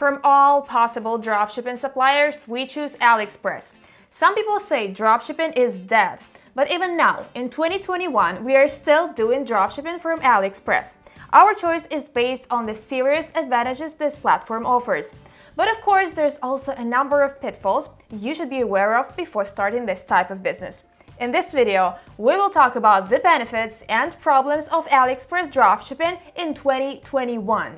From all possible dropshipping suppliers, we choose AliExpress. Some people say dropshipping is dead, but even now, in 2021, we are still doing dropshipping from AliExpress. Our choice is based on the serious advantages this platform offers. But of course, there's also a number of pitfalls you should be aware of before starting this type of business. In this video, we will talk about the benefits and problems of AliExpress dropshipping in 2021.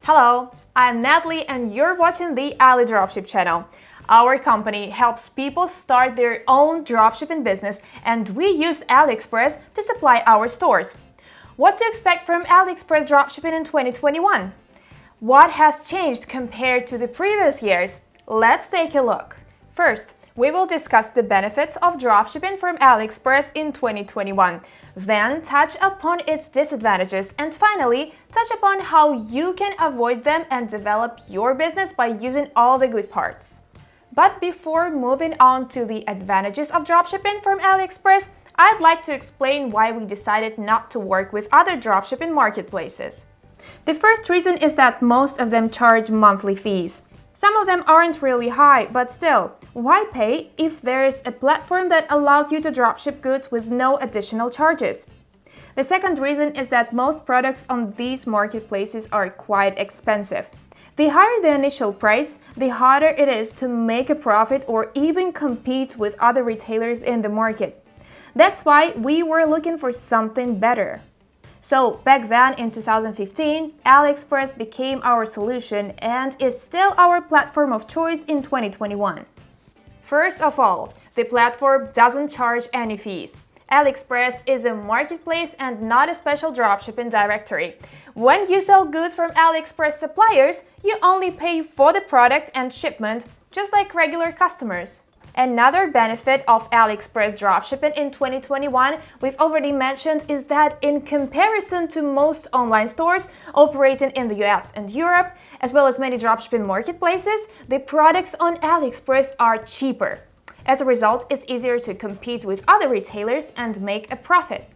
Hello, I'm Natalie and you're watching the AliDropship channel. Our company helps people start their own dropshipping business and we use AliExpress to supply our stores. What to expect from AliExpress dropshipping in 2021? What has changed compared to the previous years? Let's take a look. First, we will discuss the benefits of dropshipping from AliExpress in 2021, then touch upon its disadvantages, and finally, touch upon how you can avoid them and develop your business by using all the good parts. But before moving on to the advantages of dropshipping from AliExpress, I'd like to explain why we decided not to work with other dropshipping marketplaces. The first reason is that most of them charge monthly fees. Some of them aren't really high, but still, why pay if there's a platform that allows you to dropship goods with no additional charges? The second reason is that most products on these marketplaces are quite expensive. The higher the initial price, the harder it is to make a profit or even compete with other retailers in the market. That's why we were looking for something better. So back then in 2015, AliExpress became our solution and is still our platform of choice in 2021. First of all, the platform doesn't charge any fees. AliExpress is a marketplace and not a special dropshipping directory. When you sell goods from AliExpress suppliers, you only pay for the product and shipment, just like regular customers. Another benefit of AliExpress dropshipping in 2021 we've already mentioned is that in comparison to most online stores operating in the US and Europe, as well as many dropshipping marketplaces, the products on AliExpress are cheaper. As a result, it's easier to compete with other retailers and make a profit.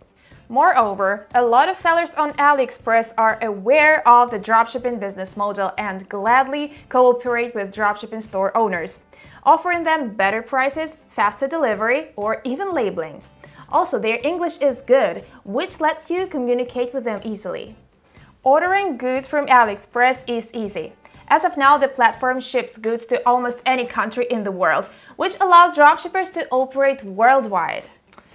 Moreover, a lot of sellers on AliExpress are aware of the dropshipping business model and gladly cooperate with dropshipping store owners, offering them better prices, faster delivery, or even labeling. Also, their English is good, which lets you communicate with them easily. Ordering goods from AliExpress is easy. As of now, the platform ships goods to almost any country in the world, which allows dropshippers to operate worldwide.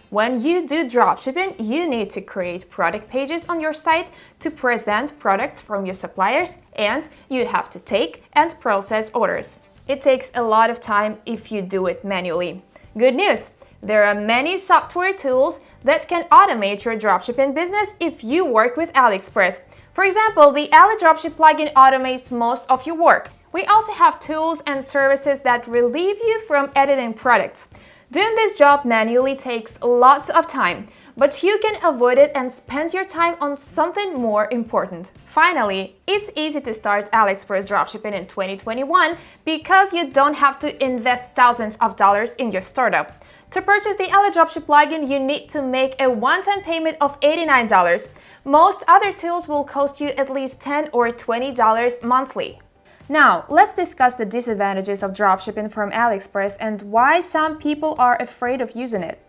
When you do dropshipping, you need to create product pages on your site to present products from your suppliers, and you have to take and process orders. It takes a lot of time if you do it manually. Good news! There are many software tools that can automate your dropshipping business if you work with AliExpress. For example, the AliDropship plugin automates most of your work. We also have tools and services that relieve you from editing products. Doing this job manually takes lots of time, but you can avoid it and spend your time on something more important. Finally, it's easy to start AliExpress dropshipping in 2021 because you don't have to invest thousands of dollars in your startup. To purchase the AliDropship plugin, you need to make a one-time payment of $89. Most other tools will cost you at least $10 or $20 monthly. Now, let's discuss the disadvantages of dropshipping from AliExpress and why some people are afraid of using it.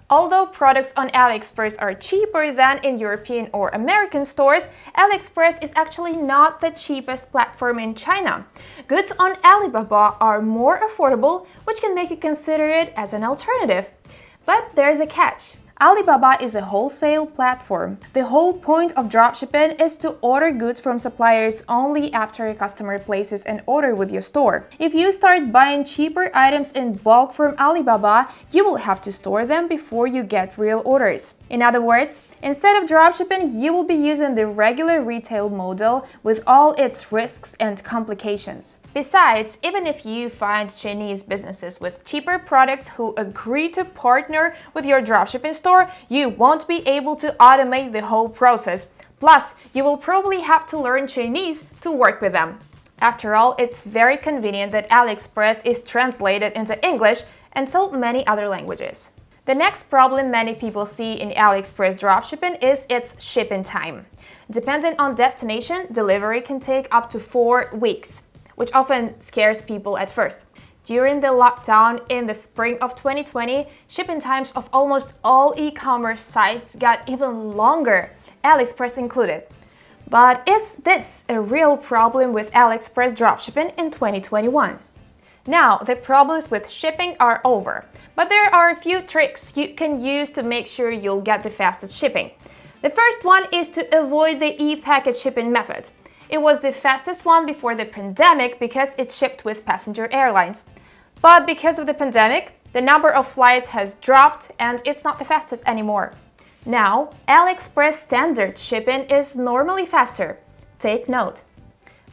Although products on AliExpress are cheaper than in European or American stores, AliExpress is actually not the cheapest platform in China. Goods on Alibaba are more affordable, which can make you consider it as an alternative. But there's a catch. Alibaba is a wholesale platform. The whole point of dropshipping is to order goods from suppliers only after a customer places an order with your store. If you start buying cheaper items in bulk from Alibaba, you will have to store them before you get real orders. In other words, instead of dropshipping, you will be using the regular retail model with all its risks and complications. Besides, even if you find Chinese businesses with cheaper products who agree to partner with your dropshipping store, you won't be able to automate the whole process. Plus, you will probably have to learn Chinese to work with them. After all, it's very convenient that AliExpress is translated into English and so many other languages. The next problem many people see in AliExpress dropshipping is its shipping time. Depending on destination, delivery can take up to 4 weeks, which often scares people at first. During the lockdown in the spring of 2020, shipping times of almost all e-commerce sites got even longer, AliExpress included. But is this a real problem with AliExpress dropshipping in 2021? Now, the problems with shipping are over, but there are a few tricks you can use to make sure you'll get the fastest shipping. The first one is to avoid the e-packet shipping method. It was the fastest one before the pandemic because it shipped with passenger airlines. But because of the pandemic, the number of flights has dropped and it's not the fastest anymore. Now, AliExpress standard shipping is normally faster. Take note.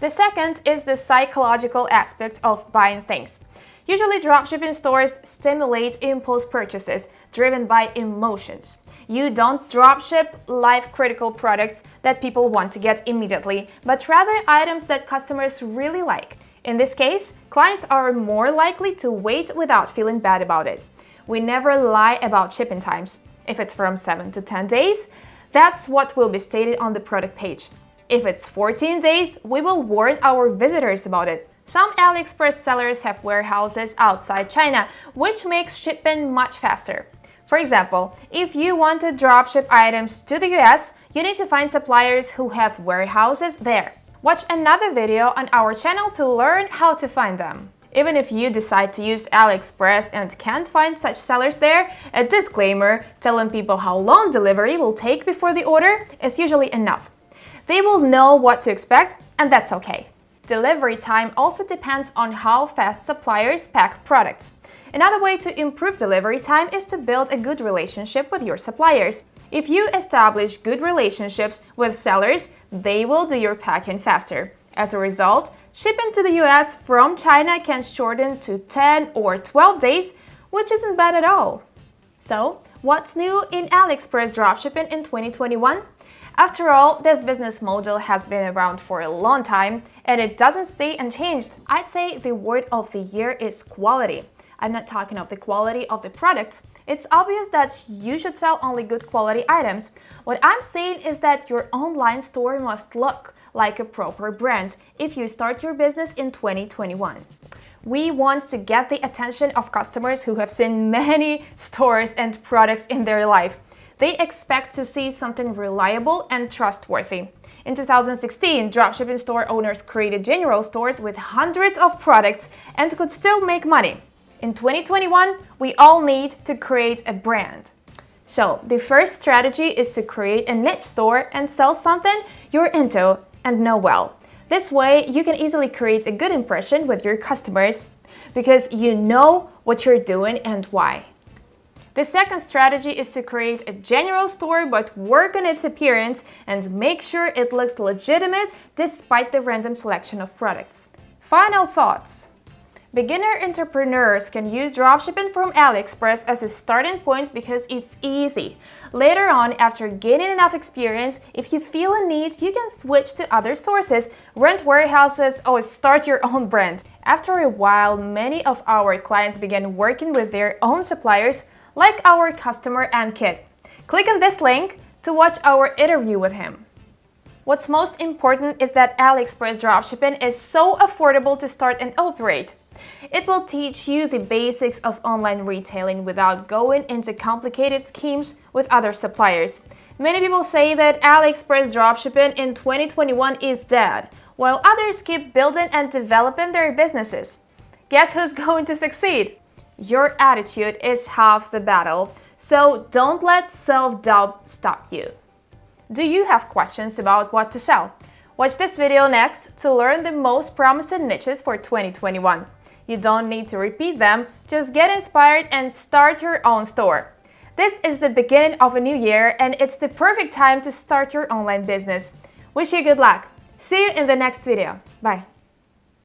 The second is the psychological aspect of buying things. Usually dropshipping stores stimulate impulse purchases driven by emotions. You don't dropship life-critical products that people want to get immediately, but rather items that customers really like. In this case, clients are more likely to wait without feeling bad about it. We never lie about shipping times. If it's from 7 to 10 days, that's what will be stated on the product page. If it's 14 days, we will warn our visitors about it. Some AliExpress sellers have warehouses outside China, which makes shipping much faster. For example, if you want to dropship items to the US, you need to find suppliers who have warehouses there. Watch another video on our channel to learn how to find them. Even if you decide to use AliExpress and can't find such sellers there, a disclaimer telling people how long delivery will take before the order is usually enough. They will know what to expect, and that's okay. Delivery time also depends on how fast suppliers pack products. Another way to improve delivery time is to build a good relationship with your suppliers. If you establish good relationships with sellers, they will do your packing faster. As a result, shipping to the US from China can shorten to 10 or 12 days, which isn't bad at all. So, what's new in AliExpress dropshipping in 2021? After all, this business model has been around for a long time and it doesn't stay unchanged. I'd say the word of the year is quality. I'm not talking of the quality of the products. It's obvious that you should sell only good quality items. What I'm saying is that your online store must look like a proper brand if you start your business in 2021. We want to get the attention of customers who have seen many stores and products in their life. They expect to see something reliable and trustworthy. In 2016, dropshipping store owners created general stores with hundreds of products and could still make money. In 2021, we all need to create a brand. So, the first strategy is to create a niche store and sell something you're into and know well. This way, you can easily create a good impression with your customers because you know what you're doing and why. The second strategy is to create a general store but work on its appearance and make sure it looks legitimate despite the random selection of products. Final thoughts. Beginner entrepreneurs can use dropshipping from AliExpress as a starting point because it's easy. Later on, after gaining enough experience, if you feel a need, you can switch to other sources, rent warehouses, or start your own brand. After a while, many of our clients began working with their own suppliers, like our customer Ankit. Click on this link to watch our interview with him. What's most important is that AliExpress dropshipping is so affordable to start and operate. It will teach you the basics of online retailing without going into complicated schemes with other suppliers. Many people say that AliExpress dropshipping in 2021 is dead, while others keep building and developing their businesses. Guess who's going to succeed? Your attitude is half the battle, so don't let self-doubt stop you. Do you have questions about what to sell? Watch this video next to learn the most promising niches for 2021. You don't need to repeat them, just get inspired and start your own store. This is the beginning of a new year and it's the perfect time to start your online business. Wish you good luck. See you in the next video. Bye.